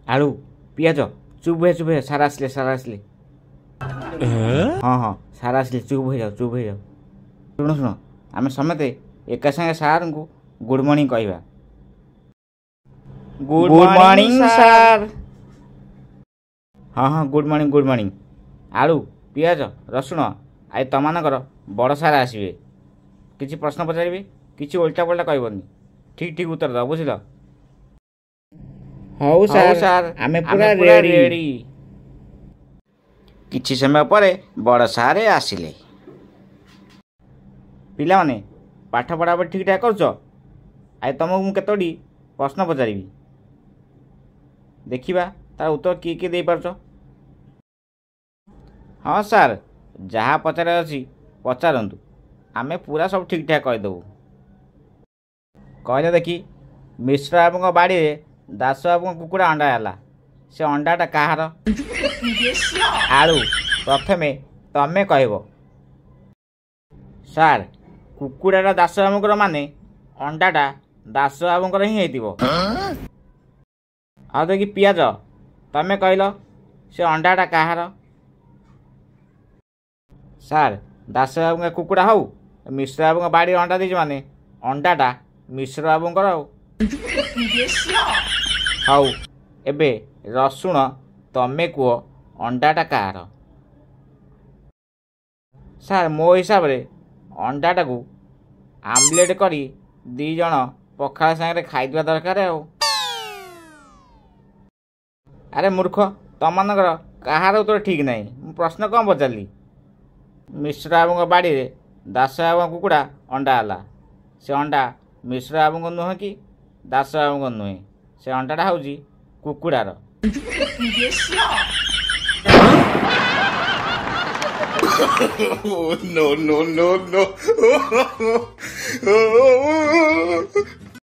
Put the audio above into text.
आलू पियाज चुप हुए सारा आसले हाँ हाँ सारा आसले चुप हो जाओ शुण शुण आम समते एका संगे सार को गुड मॉर्निंग कहवा गुड मॉर्निंग सर। हाँ हाँ गुड मॉर्निंग आलू पियाज रसुण आज तमर बड़ सार आसवे किसी प्रश्न पचारे किसी उल्टा पल्टा कहबनी ठीक ठीक उत्तर दो बुझल। हौ सर आमे पूरा रेडी। किछि समय पर बड़ सारे आसिले। पिला माने पाठ पढ़ा ठीक ठाक कर आज तुमको मुझे केतोटी प्रश्न पचारि देखा तार उत्तर किए किए दे पारछ। हाँ सार जहाँ पचार अच्छी पचारतु आमे पूरा सब ठीक ठाक कहीदेबू। कहले देखी मिश्र बाबू बाड़ी दास बाबू कुकुड़ा अंडा है से अंडाटा कहार आलू प्रथमे तमें कहब। सार कुकुड़ा दास बाबूर माने अंडाटा दास बाबूर ही हो। हाँ देखी पियाज तमें कहल से अंडाटा कहार। सार दास बाबू कुकुड़ा हौ मिश्र बाबू बाड़ी अंडा देछ माने अंडाटा मिश्र बाबूंकर हौ। एबे रसुण तमें कह अंडाटा कहार। सार मो हिसाब रे अंडाटा को आमलेट करी दी जण पखाल सांगे खाइदवा दरकार। अरे मूर्ख तमनकर कहार उत्तर ठीक नहीं प्रश्न कौन पचारि। मिश्र बाबू बाड़ी रे दास बाबू कुकुड़ा अंडा है से अंडा मिश्र बाबू नुह कि दास बाबू नुहे से अंडाटा हूँ कुकुड़ार। No.